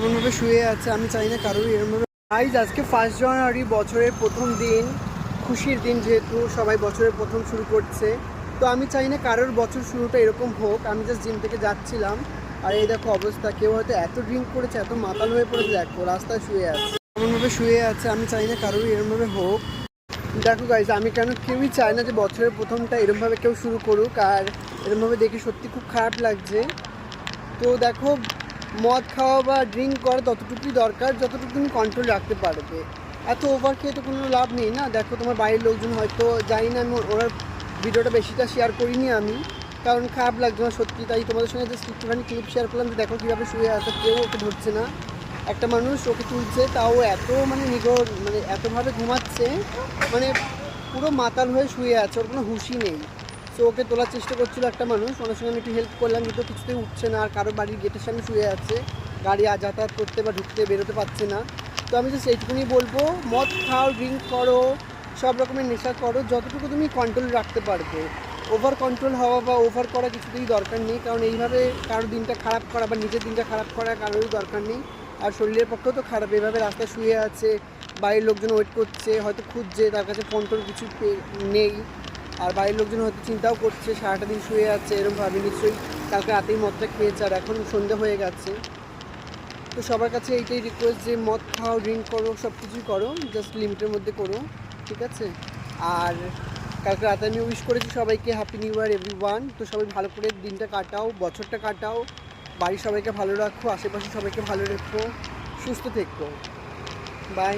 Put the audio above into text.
এমনভাবে শুয়ে আছে, আমি চাই না কারোর এরমভাবে। আজকে 1 জানুয়ারি, বছরের প্রথম দিন, খুশির দিন, যেহেতু সবাই বছরের প্রথম শুরু করছে, তো আমি চাই না কারোর বছর শুরুটা এরকম হোক। আমি জাস্ট জিম থেকে যাচ্ছিলাম, আর এই দেখো অবস্থা, কেউ হয়তো এত ড্রিঙ্ক করেছে, এত মাতাল হয়ে পড়েছে, দেখো রাস্তায় শুয়ে আছে, এমনভাবে শুয়ে আছে। আমি চাই না কারোর এরমভাবে হোক। দেখো গাইজ, আমি কেউই চাই না যে বছরের প্রথমটা এরমভাবে কেউ শুরু করুক, আর এরমভাবে দেখে সত্যি খুব খারাপ লাগছে। তো দেখো, মদ খাওয়া বা ড্রিঙ্ক করা ততটুকুই দরকার যতটুকু তুমি কন্ট্রোল রাখতে পারবে। এত ওভার খেয়ে তো কোনো লাভ নেই না। দেখো, তোমার বাড়ির লোকজন হয়তো, জানি না, আমি ওনার ভিডিওটা বেশিটা শেয়ার করিনি আমি, কারণ খারাপ লাগছে না সত্যি। তাই তোমাদের সঙ্গে জাস্ট একটুখানি ক্লিপ শেয়ার করলাম যে দেখো কীভাবে শুয়ে আছে, কেউ ওকে ধরছে না। একটা মানুষ ওকে তুলছে, তাও এত নিগড়, এতভাবে ঘুমাচ্ছে, মানে পুরো মাতাল হয়ে শুয়ে আছে, ওর কোনো হুঁশই নেই। সো ওকে তোলার চেষ্টা করছিল একটা মানুষ, ওনার সঙ্গে আমি একটু হেল্প করলাম, কিন্তু কিছুতেই উঠছে না। আর কারো বাড়ির গেটের সামনে শুয়ে আছে, গাড়ি যাতায়াত করতে বা ঢুকতে বেরোতে পারছে না। তো আমি জাস্ট এইটুকুনি বলবো, মদ খাও, ড্রিঙ্ক করো, সব রকমের নেশা করো, যতটুকু তুমি কন্ট্রোল রাখতে পারবে। ওভার কন্ট্রোল হওয়া বা ওভার করা কিছুতেই দরকার নেই, কারণ এইভাবে কারোর দিনটা খারাপ করা বা নিজের দিনটা খারাপ করা কারোরই দরকার নেই। আর শরীরের পক্ষেও তো খারাপ, এভাবে রাস্তায় শুয়ে আছে, বাড়ির লোকজন ওয়েট করছে, হয়তো খুঁজছে, তার কাছে ফোন টোন কিছু নেই। আর বাড়ির লোকজন হয়তো চিন্তাও করছে, সারাটা দিন শুয়ে আছে এরকমভাবে, নিশ্চয়ই কালকে রাতেই মদটা খেয়েছে, আর এখন সন্ধে হয়ে গেছে। তো সবার কাছে এইটাই রিকোয়েস্ট যে মদ খাও, ড্রিঙ্ক করো, সব কিছুই করো, জাস্ট লিমিটের মধ্যে করো, ঠিক আছে? আর কালকে রাতে আমি উইশ করেছি সবাইকে হ্যাপি নিউ ইয়ার এভরিওয়ান। তো সবাই ভালো করে দিনটা কাটাও, বছরটা কাটাও, বাড়ির সবাইকে ভালো রাখো, আশেপাশে সবাইকে ভালো রেখো, সুস্থ থেকো। বাই।